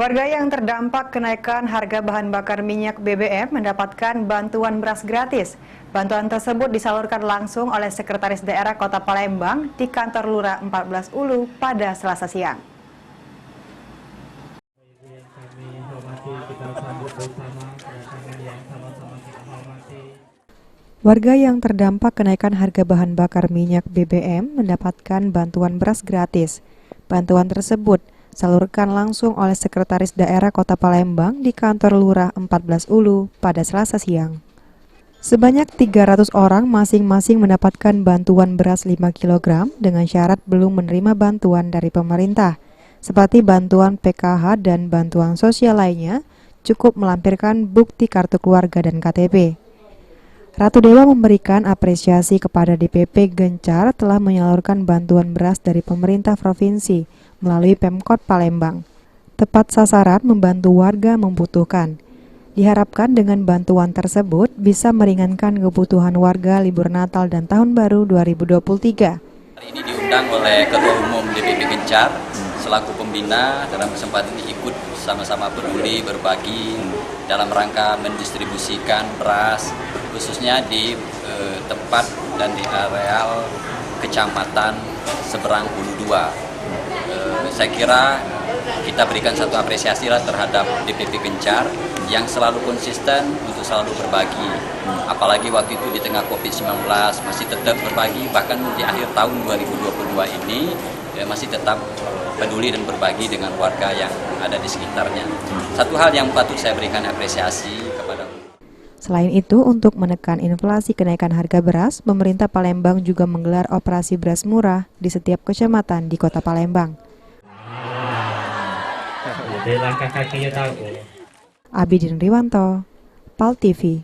Warga yang terdampak kenaikan harga bahan bakar minyak BBM mendapatkan bantuan beras gratis. Bantuan tersebut disalurkan langsung oleh Sekretaris Daerah Kota Palembang di kantor Lurah 14 Ulu pada Selasa siang. Warga yang terdampak kenaikan harga bahan bakar minyak BBM mendapatkan bantuan beras gratis. Bantuan tersebut salurkan langsung oleh Sekretaris Daerah Kota Palembang di kantor Lurah 14 Ulu pada Selasa siang. Sebanyak 300 orang masing-masing mendapatkan bantuan beras 5 kg dengan syarat belum menerima bantuan dari pemerintah, seperti bantuan PKH dan bantuan sosial lainnya, cukup melampirkan bukti kartu keluarga dan KTP. Ratu Dewa memberikan apresiasi kepada DPP Gencar telah menyalurkan bantuan beras dari pemerintah provinsi melalui Pemkot Palembang. Tepat sasaran membantu warga membutuhkan. Diharapkan dengan bantuan tersebut bisa meringankan kebutuhan warga libur Natal dan Tahun Baru 2023. Hari ini diundang oleh Ketua Umum DPP Gencar selaku pembina dalam kesempatan ini ikut sama-sama peduli berbagi dalam rangka mendistribusikan beras khususnya di tempat dan di areal kecamatan Seberang Ulu 2. Saya kira kita berikan satu apresiasi lah terhadap DPP Gencar yang selalu konsisten untuk selalu berbagi. Apalagi waktu itu di tengah COVID-19 masih tetap berbagi, bahkan di akhir tahun 2022 ini masih tetap peduli dan berbagi dengan warga yang ada di sekitarnya. Satu hal yang patut saya berikan apresiasi kepada. Selain itu, untuk menekan inflasi kenaikan harga beras, pemerintah Palembang juga menggelar operasi beras murah di setiap kecamatan di Kota Palembang. Abidin Riwanto, PAL TV.